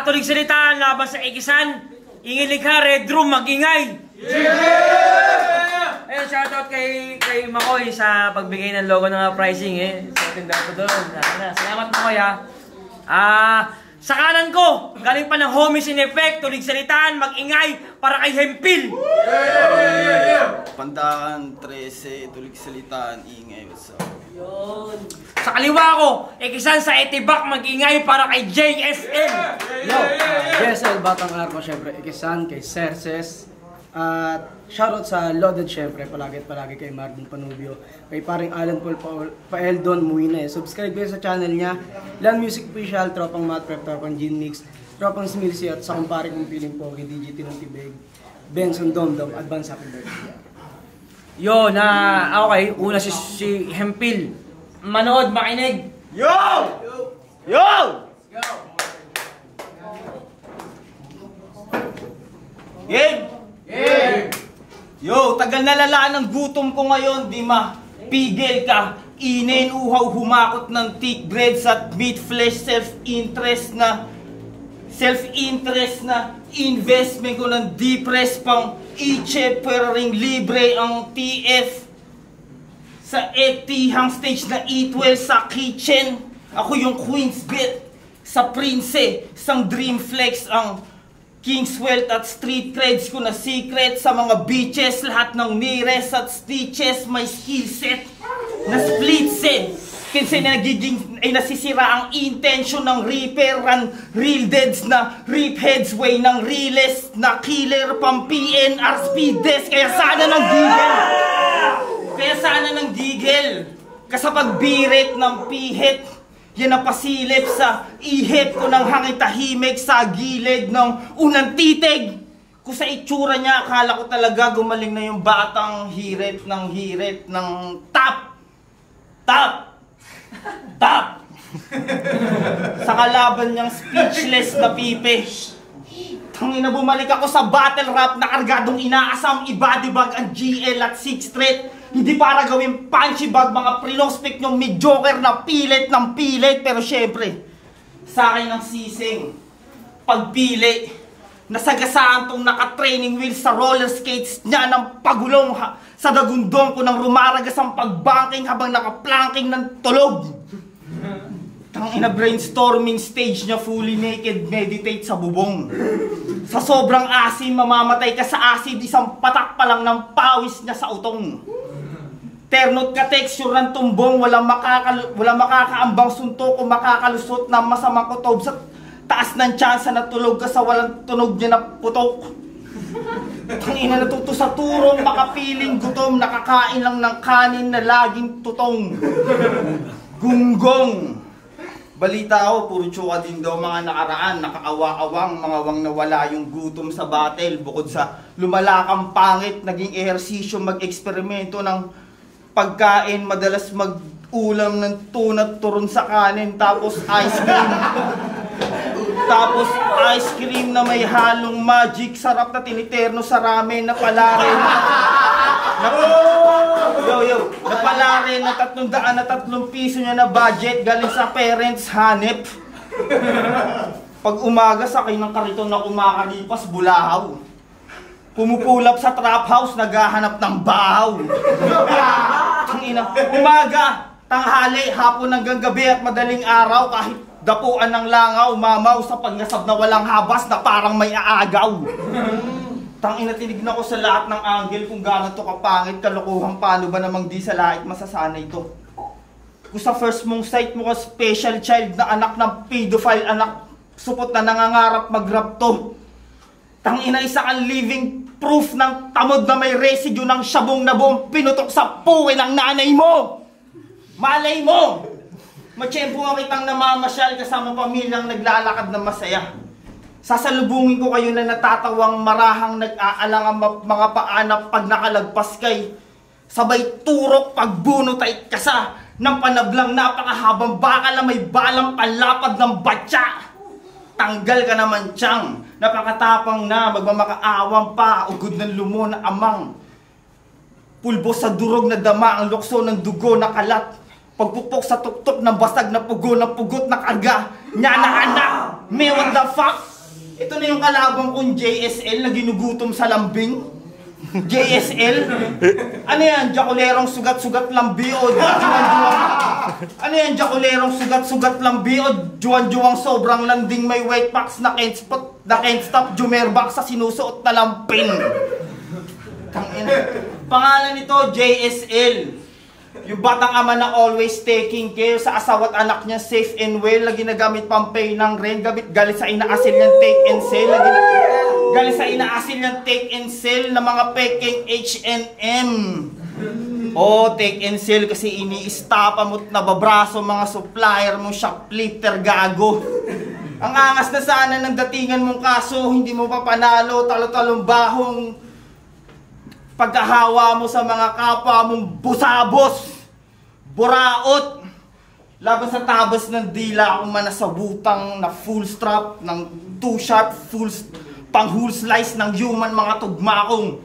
tulig salitaan laban sa Ikisan. Ingilig ka, Red Room, mag-ingay! Yeah! Ayun, shoutout kay Makoy sa pagbigay ng logo ng pricing sa tindahan ko doon. Salamat Makoy sa kanan ko, galing pa ng Homies in Effect, tulig salitaan, mag-ingay para kay Hempil! Pandakan 13, tulig salitaan, ingay, what's up? Yun. Sa kaliwa ko, Ikisan sa Etibak, mag-ingay para kay JSL! Yo! JSL Batang Arco, syempre, Ikisan, kay Cerces. At shoutout sa Loaded, syempre, palagi kay Marvin Panubio, kay paring Alan Paul Paeldon Muine. Subscribe kayo sa channel niya, Land Music Official, Tropang Matt Prep, Tropang Gin Mix, Tropang Smilsi, at sa kumpare kong piling pogi, DJ Tinong Tibig, Benson Domdom, Advance Happy Birthday. Yo, okay, una si Hempil. Manood, makinig. Yo! Yo! Game! Yo, tagal na lalaan ng gutom ko ngayon, di mapigil ka. Inin, uhaw, humakot ng thick breads at meat flesh, self-interest na investment ko ng depress pang i-chep pero ring libre ang TF sa etihang stage na eat well sa kitchen. Ako yung Queen's Bet sa Prince, isang dream flex ang King's Wealth at street creds ko na secret sa mga beaches, lahat ng nearest at stitches, may skill set na split set. Kasi na nagiging ay nasisira ang intention ng reaper and real deads na rip heads way ng realest na killer pang PNR speed desk. Kaya sana ng gigil. Kasi pagbirit ng pihet, yan ang pasilip sa ihip ko ng hangin tahimik sa gilid ng unang titig. Kung sa itsura niya, akala ko talaga gumaling na yung batang hirit ng tap. Sa kalaban niyang speechless na pipe. Tangina, bumalik ako sa battle rap na kargadong inaasam, ibadibag ang GL at 6th Street. Hindi para gawin punchy bag, mga pre-prospect nyong mediocre na pilit ng pilit. Pero syempre, sa akin ang sising pagpili. Nasagasaan tong naka-training wheels sa roller skates niya ng pagulong sa dagundong ko ng rumaragas ang pagbanking habang naka-planking ng tulog. Tangina, brainstorming stage niya, fully naked, meditate sa bubong. Sa sobrang asim, mamamatay ka sa acid, isang patak pa lang ng pawis niya sa utong. Ternot ka texture ng tumbong, walang makakaambang suntok o makakalusot na masamang kutob sa taas ng tsansa na tulog ka sa walang tunog niya na putok. Tangina, natuto sa turong, makapiling gutom, nakakain lang ng kanin na laging tutong. Gunggong. Balita ako, puro tsuka din daw mga nakaraan, nakaawa-awang, mga wang nawala yung gutom sa battle. Bukod sa lumalakang pangit, naging ehersisyo mag-eksperimento ng pagkain, madalas mag-ulam ng tuna turon sa kanin, tapos ice cream. Tapos ice cream na may halong magic, sarap na tiniterno sa ramen na palarin. Napalarin na 303 piso niya na budget galing sa parents hanep. Pag umaga sakay ng kariton na kumakalipas, bulahaw. Pumupulap sa trap house, naghahanap ng bahaw. Umaga, tanghali, hapon hanggang gabi at madaling araw, kahit dapuan ng langaw, mamaw sa pagngasab na walang habas na parang may aagaw. Tangina, tinignan ko sa lahat ng angle kung gano'n to kapangit, kalokohan, paano ba namang di sa lait masasanay to. Kung sa first mong sight mo ka special child na anak ng pedophile, anak supot na nangangarap mag-rap to. Tangina, isa kang living proof ng tamod na may residue ng syabong na buong pinutok sa puwe ng nanay mo. Malay mo! Matsyempo nga kitang namamasyal kasama pamilyang naglalakad na masaya. Sasalubungin ko kayo na natatawang marahang nag-aalang ang mga paanak pag nakalagpas kay. Sabay turok pagbunot ay kasa ng panablang napakahabang bakal na may balang panlapad ng batya. Tanggal ka naman tiyang, napakatapang na, magmamakaawang pa, ugod ng lumo na amang. Pulbo sa durog na dama, ang lukso ng dugo na kalat. Pagpupok sa tuktok ng basag na pugo ng pugot na karga. Nya na anak, me what the fuck? Ito na yung kalaban kong JSL na ginugutom sa lambing. JSL? Ano yan? Jakulerong sugat-sugat lambi o juwan-juwang... Ano yan? Jakulerong sugat-sugat lambi o juwan-juwang sobrang landing may white packs na can't stop jumerbak sa sinusuot na lampin. Pangalan nito, JSL. Yung batang ama na always taking care sa asawa at anak niya safe and well. Lagi na gamit pampay ng rent. Galit sa inaasil niyang take and sell. Galit sa inaasil niyang take and sell na mga peking H&M. Take and sell kasi ini-stapa mo't nababraso mga supplier mo, shoplifter, gago. Ang angas na sana ng datingan mong kaso, hindi mo pa panalo, talo-talong bahong pagkahawa mo sa mga kapwa mong busabos, buraot, laban sa tabas ng dila akong manasabutang na full strap ng 2-shot, pang whole slice ng human mga tugma kong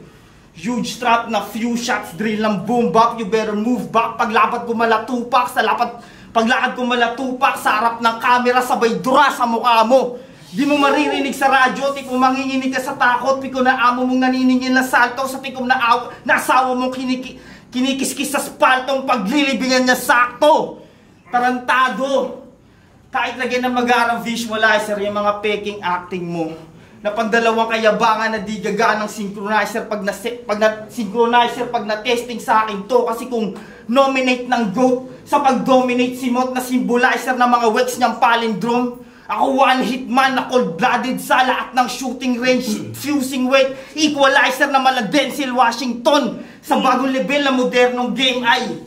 huge strap na few shots drill ng boom bap. You better move back. Paglakad ko malatupak sa harap ng camera, sabay dura sa mukha mo. Di mo maririnig sa radyo, tikom manginginig ka sa takot, piko na amo mong naniningil na salto, sa tikom na asawa mong kinikiskis sa spaltong paglilibingan niya sakto. Tarantado. Kahit lagyan ng mag-aarang visualizer yung mga peking acting mo. Na pandalawang kayabangan na di gaga ng synchronizer pag na-testing sa akin to. Kasi kung nominate ng GOAT sa pag-dominate si Mot na symbolizer ng mga works niyang palindrome, ako one-hit man na cold-blooded sa lahat ng shooting range, fusing weight, equalizer na mala Denzel Washington. Sa bagong level na modernong game ay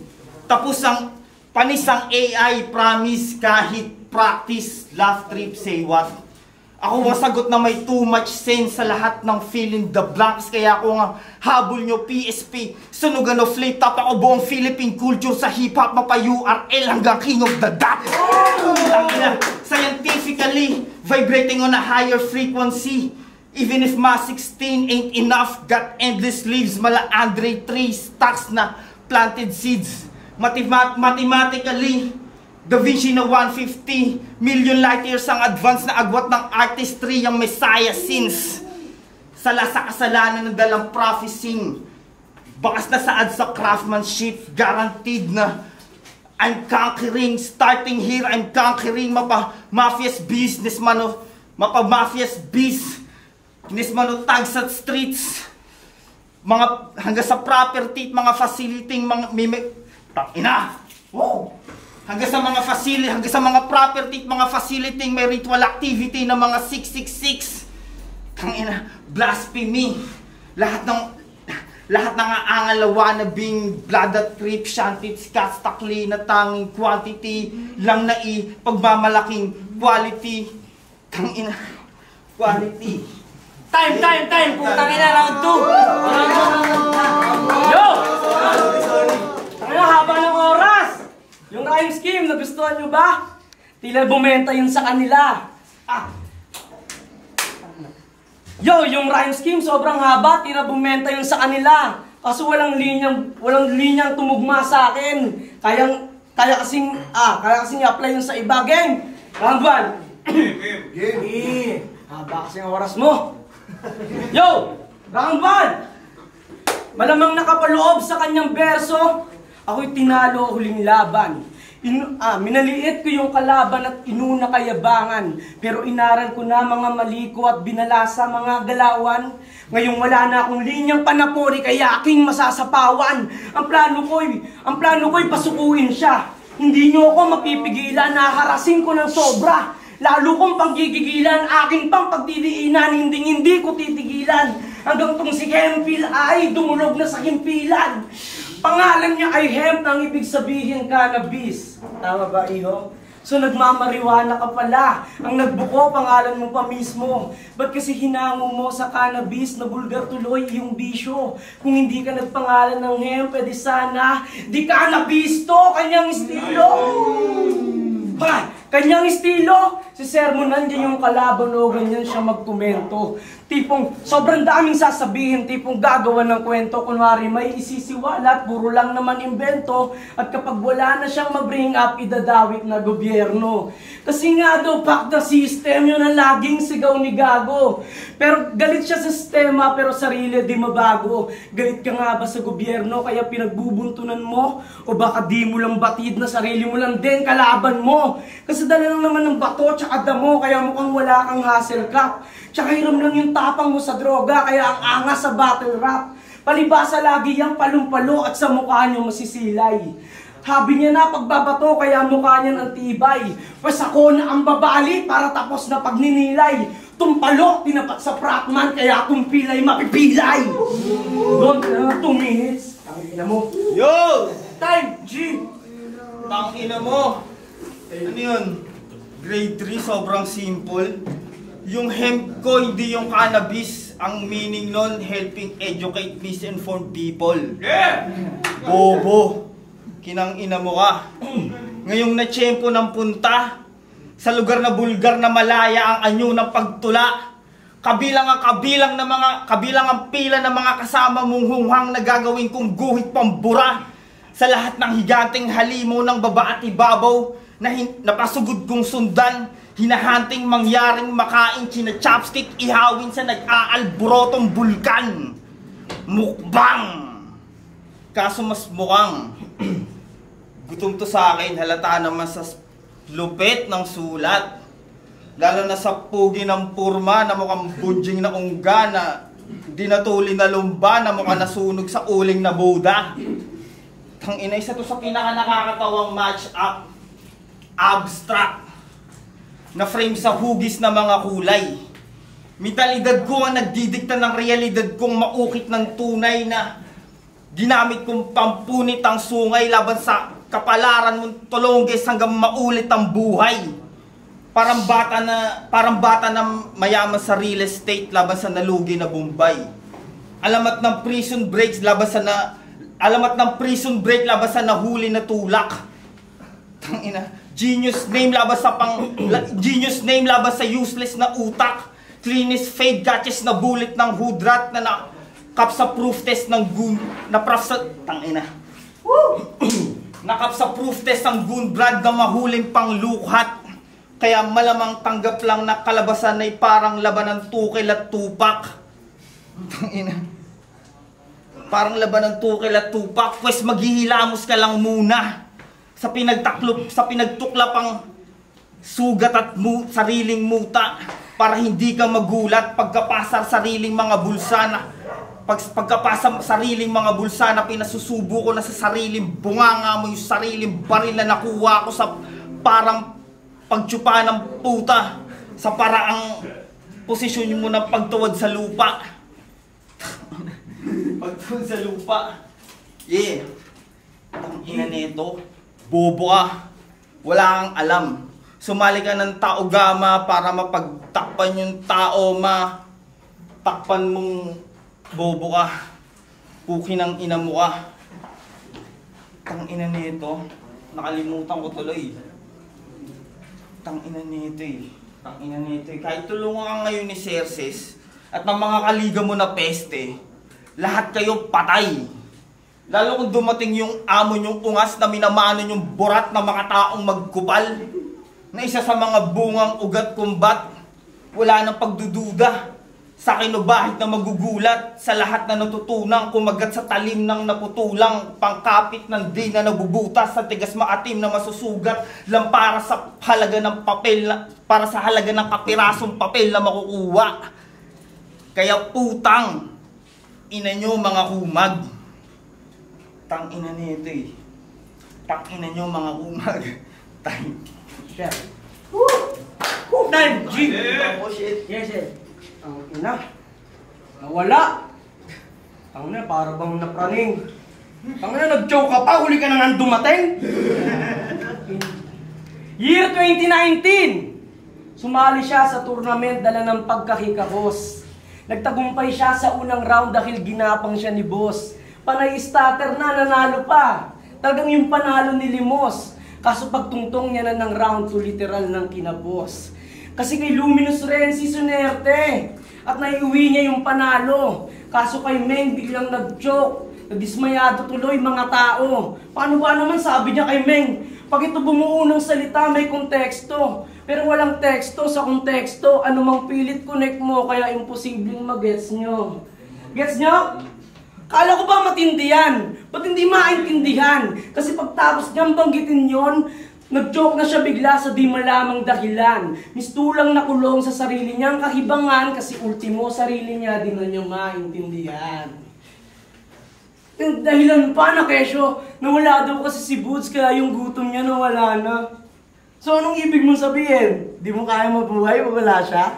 tapos ang panisang AI, promise kahit practice, laugh trip, say what? Ako ang sagot na may too much sense sa lahat ng fill in the blanks. Kaya ako nga habol nyo PSP, sunugan o flip top. Ako buong Philippine culture sa hip-hop, mapa URL hanggang king of the dot. Scientifically, vibrating on a higher frequency. Even if mass 16 ain't enough, got endless leaves, mala Andre 3 stacks na planted seeds. Mathematically, Da Vinci na 150 million light years ang advance na agwat ng artistry ang Messiah sins. Sala sa kasalanan ng dalang prophesying. Bakas na saad sa craftsmanship, guaranteed na I'm conquering, starting here, I'm conquering mapa-mafia's businessman o mapa-mafia's businessman o tags at streets. Mga hanggang sa property, mga facility, hanggang sa mga facility, hanggang sa mga property, mga facility, may ritual activity ng mga 666. Tangina, blasphemy. Lahat ng aangalawa na being blood at trip, shantit, scats, takli na tanging quantity lang na pagmamalaking quality. Tangina, quality. Time! Putang ina, round 2! Yo! Tangina, haba ng oras! Yung rhyme scheme, nagustuhan nyo ba? Tila bumenta yun sa kanila. Yo, yung rhyme scheme sobrang haba, tila bumenta yun sa kanila. Kaso walang linyang tumugma sa akin. Kaya kasing i-apply yun sa iba. Game! Round 1. Game. Haba kasing oras mo. Yo! Round 1. Malamang nakapaloob sa kanyang berso. Ako'y tinalo huling laban. Minaliit ko yung kalaban at inuna kayabangan. Pero inaral ko na mga mali ko at binalasa mga galawan. Ngayong wala na akong linyang panapori kaya aking masasapawan. Ang plano ko'y pasukuin siya. Hindi nyo ako mapipigilan, naharasin ko ng sobra. Lalo kong panggigigilan, aking pang pagdiliinan, hindi ko titigilan. Hanggang tong si Hempil ay dumulog na sa himpilan. Pangalan niya ay hemp, ang ibig sabihin cannabis. Tama ba, iho? So nagmamariwana ka pala. Ang nagbuko, pangalan mo pa mismo. Ba't kasi hinango mo sa cannabis na bulgar tuloy yung bisyo? Kung hindi ka nagpangalan ng hemp, edi sana di cannabis to, kanyang estilo. Kanyang estilo, si Sermon nandiyan yung kalaban o ganyan siya magkomento. Tipong sobrang daming sasabihin, tipong gagawa ng kwento, kunwari may isisiwalat, puro lang naman imbento, at kapag wala na siyang mag-bring up, idadawit na gobyerno. Kasi nga daw, pack the system, yun ang laging sigaw ni Gago. Pero galit siya sa sistema, pero sarili di mabago. Galit ka nga ba sa gobyerno, kaya pinagbubuntunan mo? O baka di mo lang batid na sarili mo lang din kalaban mo? Kasi dala lang naman ng bato tsaka damo, kaya mukhang wala kang hustle cap. Tsaka hiram lang yung tapang mo sa droga, kaya ang angas sa battle rap. Palibasa lagi yung palumpalo at sa mukha niyo masisilay. Habi niya na pagbabato, kaya mukha niyan ang tibay. Pues ako na ang babali para tapos na pagninilay. Tumpalo, tinapat sa frontman, kaya tumpilay mapipilay. Doon ka na 2 minutes. Tangina mo. Yo! Time, G! Tangina mo! Ano yun? Grade 3, sobrang simple. Yung hemp ko, hindi yung cannabis. Ang meaning nun, helping educate misinformed people. Yeah! Bobo! Kinang ina mo ka. Ngayong natsyempo ng punta, sa lugar na bulgar na malaya ang anyo ng pagtula. Kabilang ang pila ng mga kasama mong hunghang na gagawin kong guhit pambura. Sa lahat ng higanting halimaw ng baba at ibabaw na napasugod kong sundan, hinahanting mangyaring makain, china-chopstick, ihawin sa nag-aalborotong bulkan. Mukbang! Kaso mas mukhang gutom to sa akin, halata naman sa lupit ng sulat. Lalo na sa pugi ng purma na mukhang bunjing na ungga na dinatuli na lumba na mukhang nasunog sa uling na boda. Tangina, isa to sa pinaka nakakatawang match-up. Abstract na frame sa hugis na mga kulay. Mentalidad ko ang nagdidikta ng realidad kong maukit ng tunay na ginamit kong pampunit ang sungay laban sa kapalaran mong tulongges hanggang maulit ang buhay. Parang bata na mayaman sa real estate laban sa nalugi na Bombay. Alamat ng prison break laban sa nahuli na tulak. Tangina. Genius name laban sa useless na utak. Cleanest fade catches na bullet ng hoodrat na nakap sa proof test ng gun na prof sa tangina. Nakap sa proof test ng gun brad na mahuling pang lukhat. Kaya malamang tanggap lang na kalabasan ay parang laban ng tukil at tupak. Tangina. Parang laban ng tukil at tupak, pues maghihilamos ka lang muna sa pinagtuklapang sugat at sariling muta para hindi ka magulat pagkapasa sariling mga bulsa na pinasusubo ko na sa sariling bunganga mo yung sariling baril na nakuha ko sa parang pagtsupa ng puta sa paraang posisyon mo ng pagtuwad sa lupa. Pagtuwad sa lupa. Yeah. Ang ina nito. Bobo ka. Wala kang alam. Sumali ka ng tao gama para mapagtakpan yung tao takpan mong bobo ka. Puki ng ina mo ka. Tang ina nito. Nakalimutan ko tuloy. Tang ina nito eh. Kahit tulungan ka ngayon ni Xerxes at ng mga kaliga mo na peste, lahat kayo patay. Lalo kung dumating yung amo nyong ungas na minamano yung burat na mga taong magkupal, na isa sa mga bungang ugat kumbat, wala nang pagdududa sa kinubahit na magugulat sa lahat na natutunang kumagat sa talim ng naputulang pangkapit ng di na nabubutas sa tigas maatim na masusugat lang para sa halaga ng papel para sa halaga ng kapirasong papel na makukuha. Kaya putang ina nyo mga humag. Tang ina nito eh. Tang ina nyo mga humag. Time. Time, G! Oh shit. Yes, yes. Ang ina. Nawala. Ang ina, para bang napraning. Ang ina, nag-choke ka pa, huli ka na nga dumating. Year 2019. Sumali siya sa tournament dala ng pagkakikabos. Nagtagumpay siya sa unang round dahil ginapang siya ni boss. Panay starter na, nanalo pa. Talagang yung panalo ni Limos. Kaso pagtungtong niya na ng round 2, literal ng kinabos. Kasi kay Luminous Renzi sunerte at naiuwi niya yung panalo. Kaso kay Meng biglang nag-joke. Nadismayado tuloy mga tao. Paano ba naman sabi niya kay Meng? Pag ito bumuo ng salita may konteksto. Pero walang teksto sa konteksto. Anumang pilit connect mo kaya imposibleng mag-gets nyo. Gets nyo? Kala ko ba matindi yan? Ba't hindi maintindihan? Kasi pagtapos niyang banggitin yon, nag-joke na siya bigla sa di malamang dahilan. Mistulang nakulong sa sarili niyang kahibangan kasi ultimo sarili niya di na niya maintindihan. Yung dahilan pa na kesyo, nawala daw kasi si Boots kaya yung gutom niya nawala na. So anong ibig mong sabihin? Di mo kaya mabuhay o wala siya?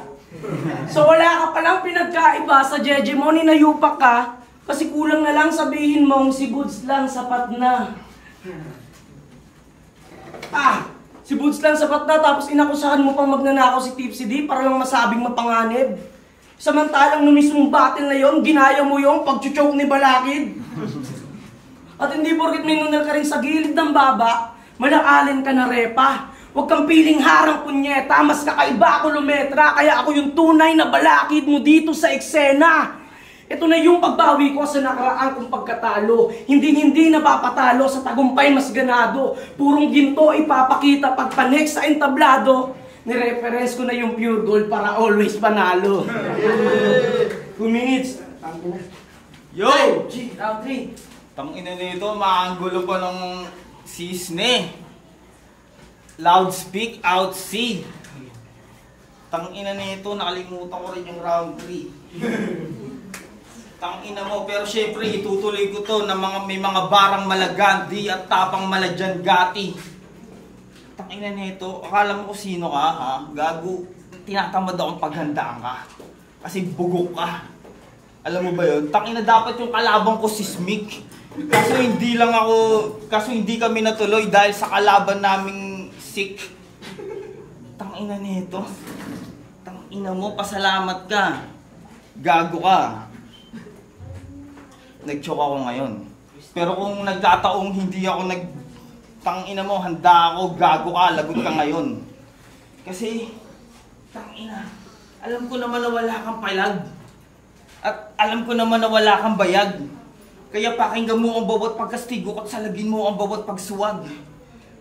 So wala ka palang pinagkaiba sa jeje mo, ninayupak ka. Kasi kulang na lang sabihin mong si Boots lang sapat na. Si Boots lang sapat na tapos inakusahan mo pang magnanakaw si Tipsy D para lang masabing mapanganib. Samantalang nung mismong battle na yon, ginaya mo yung pag-choke ni Balakid. At hindi porkit may nunal ka rin sa gilid ng baba, malakalin ka na repa. Huwag kang piling harang punyeta, mas kakaiba ako lumetra, kaya ako yung tunay na Balakid mo dito sa eksena. Ito na yung pagbawi ko sa nakaraan kong pagkatalo. Hindi napapatalo sa tagumpay mas ganado. Purong ginto ipapakita pagpa-next sa entablado. Nireference ko na yung pure gold para always panalo. 2 minutes. Yo! G, round 3. Tangina nito, maanggulo pa ng sisne. Loudspeak, outsee. Tangina nito, nakalimutan ko rin yung round 3. Tangina mo, pero syempre itutuloy ko to na may mga barang malagandi at tapang maladyan gati. Tangina nito, akala mo kung sino ka, ha? Gago, tinatamad akong paghandaan ka. Kasi bugok ka. Alam mo ba yun? Tangina dapat yung kalaban ko sismic. Kaso hindi kami natuloy dahil sa kalaban naming sick. Tangina nito. Tangina mo, pasalamat ka. Gago ka. Nag-choke ako ngayon. Pero kung nagkataong hindi ako tangina mo, handa ako, gago ka, lagot ka ngayon. Kasi, tangina, alam ko naman na wala kang palag. At alam ko naman na wala kang bayag. Kaya pakinggan mo ang bawat pagkastigo at salagin mo ang bawat pagsuwag.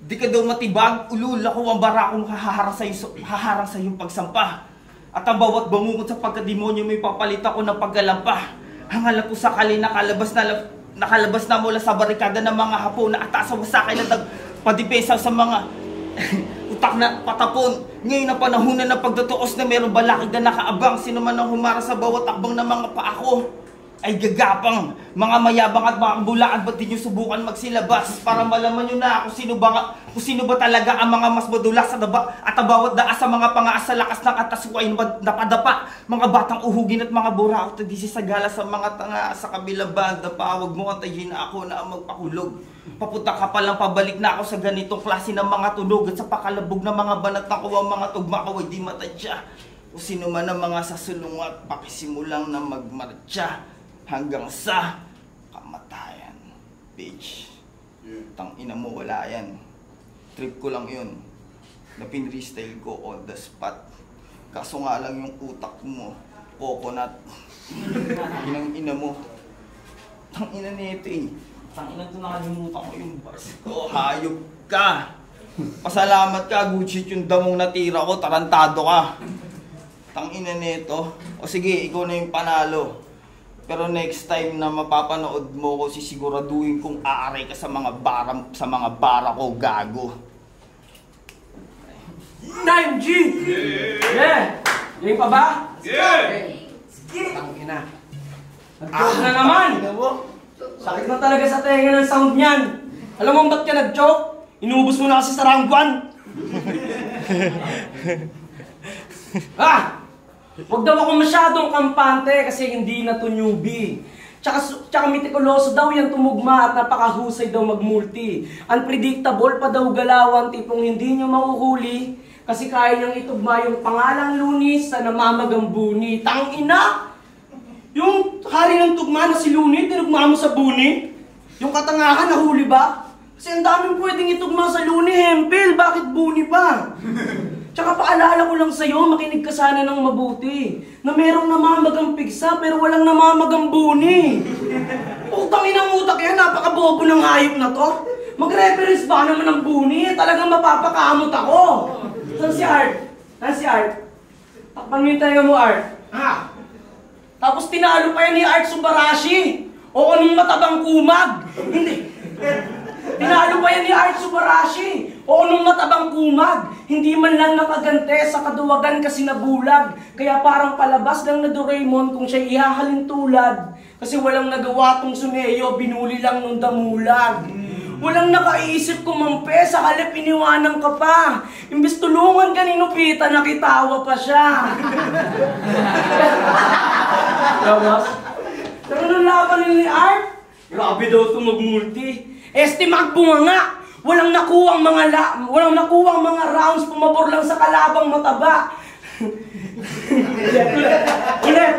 Di ka daw matibag, ulul ako ang barakong haharang sa iyong pagsampa. At ang bawat bangungot sa pagkademonyo may papalit ako ng paggalampa. Hangalap ko sakali nakalabas na mula sa barikada ng mga hapo na atasaw sa akin na padipesa sa mga utak na patapon. Ngayon na panahon na pagdatuos na mayroong Balakid na nakaabang. Sino man ang humara sa bawat akbang ng mga paako ay gagapang. Mga mayabang at mga bulaan, ba't di nyo subukan magsilabas para malaman nyo na kung sino ba talaga ang mga mas madulas sa daba at ang bawat daas sa mga pangaas sa lakas ng katasukay na napadapa. Mga batang uhugin at mga buraot na disisagala sa mga tanga sa kabilang banda pa. Huwag mo antayin na ako na magpakulog. Papunta ka palang pabalik na ako sa ganitong klase ng mga tunog at sa pakalabog ng mga banat na kuwang mga tugma ko ay di matadya. Kung sino man ang mga sasulungat, pakisimulang na magmarcha hanggang sa kamatayan. Bitch. Tangina mo, wala yan. Trip ko lang yun. Na pinrestyle ko on the spot. Kaso nga lang yung utak mo, coconut. Inang-ina mo. Tangina nito eh. Tangina ito, nakalimutan ko yung bars ko. Hayop ka. Pasalamat ka, good shit yung damong natira ko. Tarantado ka. Tangina nito. O sige, ikaw na yung panalo. Pero next time na mapapanood mo ko, sisiguraduhin kong aaray ka sa mga bara ko, gago. 9G! Yeah! Game pa ba? Yeah! Sige! Tangina. Nag-choke na naman! Sakit na talaga sa tenga ng sound niyan. Alam mo ba't ka nag-choke? Inubos mo na kasi sa round 1. Huwag daw ako masyadong kampante kasi hindi na to newbie. Tsaka mitikuloso daw yan tumugma at napakahusay daw magmulti. Unpredictable pa daw galawan, tipong hindi nyo mahuhuli kasi kaya niyang itugma yung pangalang Lunis sa namamagang Buni. Tangina! Yung hari ng tugma na si Luni, tinugma mo sa Buni? Yung katangahan, nahuli ba? Kasi ang daming pwedeng itugma sa Luni, Hempel. Bakit Buni pa? Tsaka paalala ko lang sa'yo, makinig ka sana ng mabuti. Na merong namamagang pigsa pero walang namamagang Buni. Putang inang utak yan, napakabobo ng hayop na to. Mag-reference ba naman ng Buni? Talagang mapapakamot ako. Saan si Art? Saan si Art? Takpan mo yung tayo mo, Art. Ha? Tapos tinalo pa yan ni Art Subarashi. O anong matabang kumag? Hindi. Tinalo pa yan ni Art Subarashi. O anong matabang kumag? Hindi man lang nakagante sa kaduwagan kasi nabulag. Kaya parang palabas lang na Doraemon kung siya ihahalin tulad. Kasi walang nagawa tong Suneyo, binuli lang nung damulag. Walang nakaiisip kumampe, sa halip iniwanan ka pa. Imbis tulungan ka ni Nupita, nakitawa pa siya. Pero nung laban ni Art, grabe daw ito magmulti. Magbunga nga. Walang nakuwang mga rounds, pumabor lang sa kalabang mataba. Ulit.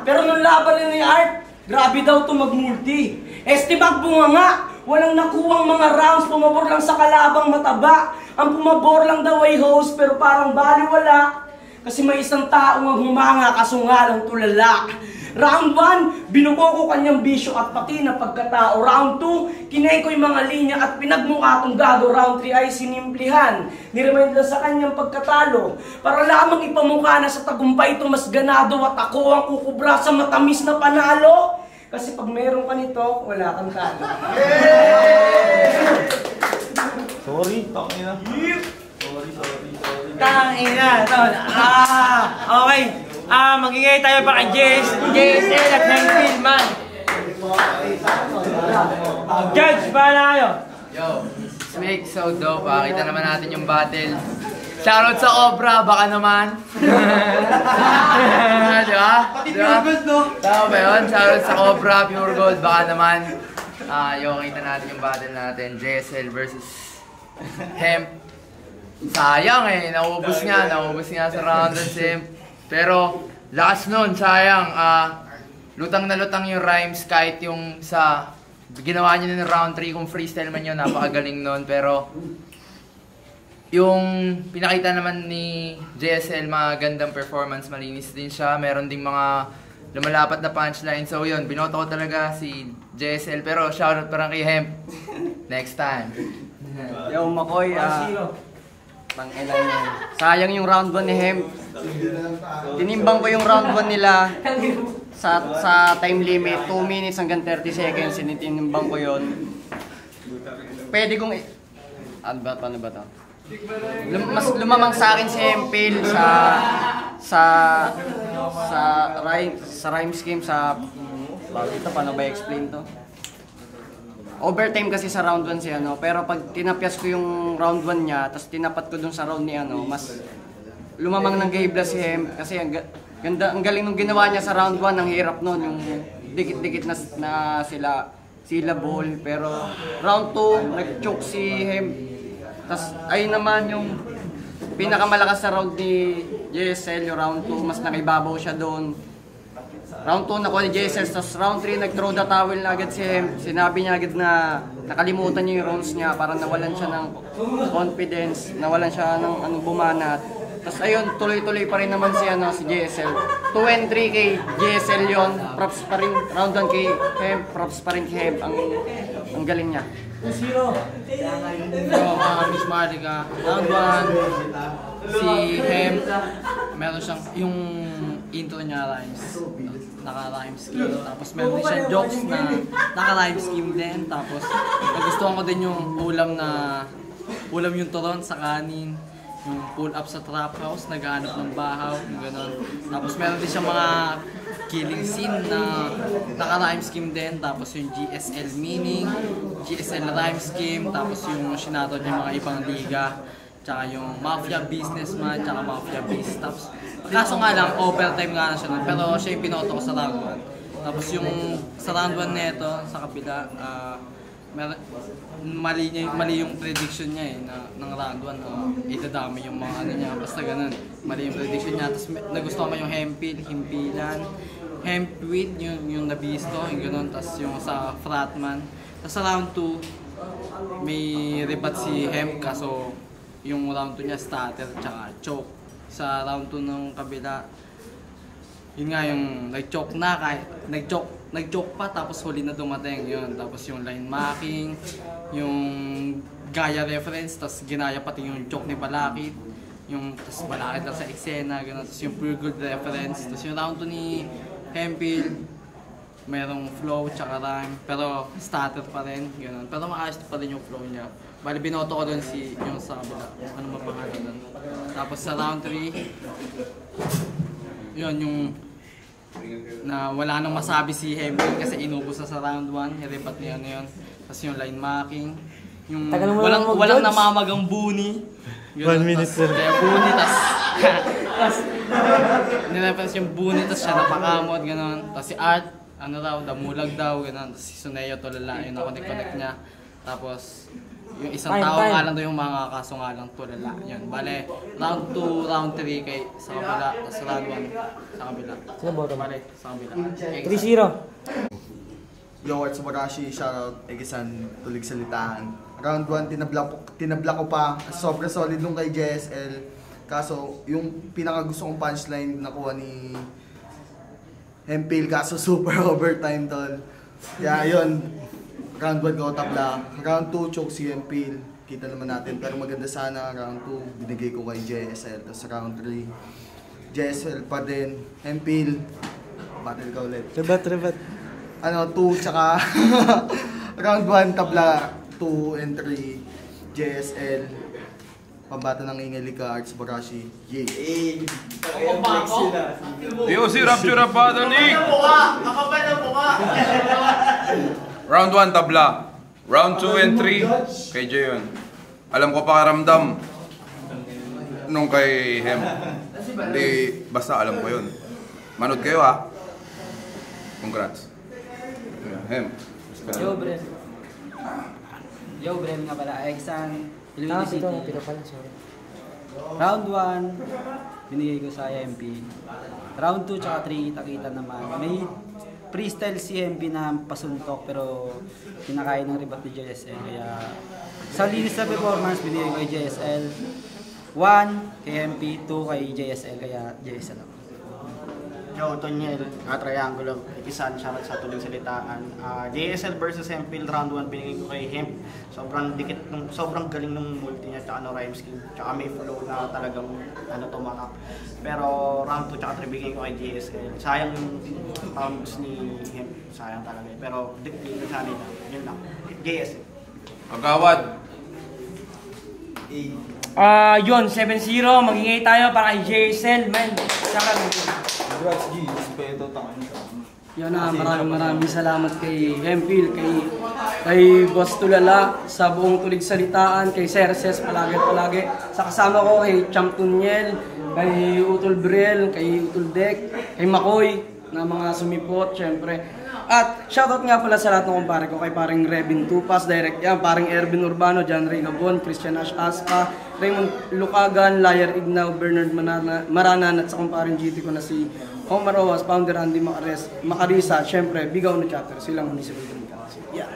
Pero nung laban ni Art, grabe daw ito magmulti. Magbunga nga. Walang nakuwang mga rounds, pumabor lang sa kalabang mataba. Ang pumabor lang daw ay host, pero parang baliwala. Kasi may isang taong ang humanga, kaso nga lang tulala. Round 1, binuko ko kanyang bisyo at pati na pagkatao. Round 2, kinay ko yung mga linya at pinagmukha kong gago. Round 3 ay sinimplihan. Niremind lang sa kanyang pagkatalo. Para lamang ipamukha na sa tagumpay ito mas ganado at ako ang kukubra sa matamis na panalo. Kasi pag meron ka nito, wala kang talo. Sorry, tangina. Sorry. Tangina, tol. Okay. Magingay tayo pa kay JSL at Hempel, man. Judge, paano kayo? Yo, Smake, so dope. Kita naman natin yung battle. Shoutout sa Cobra, baka naman. Diba? Pati Pure Gold, no? Tama ba yun? Shoutout sa Cobra, Pure Gold, baka naman. Kita natin yung battle natin. JSL versus Hemp. Sayang naubos nga sa round of Hemp. Pero, lakas nun, sayang. Lutang na lutang yung rhymes kahit yung sa ginawa niya ng round 3 kung freestyle man yun, napakagaling nun. Pero, yung pinakita naman ni JSL, magandang performance, malinis din siya. Meron ding mga lumalapat na punchline. So yun, binoto ko talaga si JSL. Pero shoutout parang kay Hemp. Next time. Yo, Makoy, tangina niya. Sayang yung round 1 ni Hemp. Tinimbang ko yung round 1 nila sa time limit, 2 minutes hanggang 30 seconds. Tinimbang ko yun. Pwede kong... Paano ba ito? Mas lumamang sa akin si Hempel sa rhyme scheme paano ba i-explain to? Overtime kasi sa round 1 si pero pag tinapyas ko yung round 1 niya, tapos tinapat ko dun sa round ni mas lumamang ng gahibla si Hemp kasi ang galing nung ginawa niya sa round 1, ang hirap nun, yung dikit-dikit na sila ball, pero round 2 nag-choke si Hemp. Tapos ayun naman yung pinakamalakas sa round ni JSL, yung round 2, mas nakibabaw siya doon. Round 2 nakuha ni JSL, tapos round 3 nag-throw the towel na agad si Hemp. Sinabi niya agad na nakalimutan niya yung rounds niya, parang nawalan siya ng confidence, nawalan siya ng bumanat. Tapos ayun, tuloy-tuloy pa rin naman si JSL. 2 and 3 kay JSL yon, props pa rin, round 1 kay Hemp, props pa rin kay Hemp, ang galing niya. Si Miss Marika, round 1, si Hemp, meron siyang, yung intro niya rhymes, naka-rhyme scheme, tapos meron din siyang jokes na naka-rhyme scheme din, tapos nagustuhan ko din yung ulam yung turon sa kanin, yung pull up sa trap house, naghahanap ng bahaw, yung gano'n. Tapos meron din siyang mga killing scene na naka-rhyme scheme din, tapos yung GSL meaning, GSL rhyme scheme, tapos yung sinatod yung mga ibang liga, tsaka yung mafia businessman, tsaka mafia beast. Tapos kaso nga lang, overtime nga na siya nun, pero siya yung pinoto ko sa round 1. Tapos yung sa round 1 neto, sa kabila, mali yung prediction niya ng round 1, itadami yung mga niya, basta ganun, mali yung prediction niya. Tapos nagustuhan mo yung hempilan, hempweed, yung nabisto, yung ganun, tapos yung sa fratman. Tapos sa round 2, may rebat si Hemp kaso yung round 2 niya starter tsaka choke. Sa round 2 ng kabila, yun nga yung nag-choke na, kahit nag-choke pa tapos huli na dumating yun. Tapos yung line marking, yung gaya reference, tapos ginaya pati yung choke ni Balakid. Yung tapos Balakid lang sa eksena, gano'n. Tapos yung pure good reference. Tapos yung round 2 ni Hempil, merong flow tsaka rhyme, pero starter pa rin, gano'n. Pero maayos pa rin yung flow niya. Bali binoto ko doon yung sa kabila, ano mapangalan doon. Tapos sa round 3, yun yung na wala nang masabi si Hempil kasi inubos na sa round 1, hiripat niya ano yun. Tapos yung line marking, yung walang namamagang buni. 1 minute sir. Kaya buni, tas nireference yung buni, tas siya napakamot, gano'n. Tas si Art, ano raw, damulag daw, gano'n. Tas si Suneo tulala, yun na connect niya. Tapos yung isang tao nga lang daw yung mga kaso nga lang tulala. Yun, bale, round 2, round 3 kay sa kabila, tas round 1 sa kabila. Sino bottom? Bale, sa kabila. 3-0. Yo, what's Borashi? Shoutout, Egisan, Tulig Salitaan. Round 1, tinabla ko pa. Sobrang solid nung kay JSL. Kaso, yung pinaka gusto kong punchline nakuha ni Hempil, kaso super overtime tol. Kaya yun, round 1 ko tabla. Round 2, choke si Hempil. Kita naman natin. Pero maganda sana, round 2, binigay ko kay JSL. Tapos round 3, JSL pa din. Hempil, battle ka ulit. Rebat. Ano, 2 tsaka round 1 tabla, 2 and 3 JSL, pambata ng Ingelika, Arts Borashi. Yay! Yo, si Rapture Rapada ni! Round 1 tabla. Round 2 and 3 kay Jayon. Alam ko pakaramdam nung kay Hem. Hindi, basta alam ko yun. Manood kayo ha. Congrats. Hem. Yo, Brem nga pala. Exan, Iloilo City. Round 1, binigay ko sa MP. Round 2 tsaka 3, kita-kita naman. May freestyle si MP na pasuntok pero kinakain ng ribat ni JSL. Kaya sa linis na performance, binigay ko kay JSL. 1 kay MP, 2 kay JSL. Kaya JSL ako. Yo, Tonyel, Triangulo, Ikisan, shoutout sa Tulig Salitaan. JSL versus Hempil, round 1 binigay ko kay Hemp. Sobrang dikit, sobrang galing ng multi niya, tsaka no rhyme scheme, tsaka may flow na talagang tumakap. Pero round 2 tsaka 3 binigay ko kay JSL. Sayang yung rounds ni Hemp, sayang talaga. Pero dikit sa nila, yun lang. JSL. Agawad. Yun, 7-0. Magingay tayo para kay JSL, man. Saka Congrats, G. Respeto, tangin ka. Yan na, maraming salamat kay Hempil, kay Boss Tulala, sa buong Tulig Salitaan, kay Serses, palagi. Sa kasama ko kay Champ Tunyel, kay Utol Briel, kay Utol Dek, kay Makoy, na mga sumipot, syempre. At shoutout nga pala sa lahat ng kumpare ko, kay paring Revin Tupas, direct yan, paring Ervin Urbano, John Ray Gabon, Christian Ash Aspa, Raymond Lucagan, Liar Ignaw, Bernard Maranan, at sa kumparing GT ko na si Omar Owas, founder Andy Macarisa, syempre, Bigaw na Chatter, silang municipal. Yeah.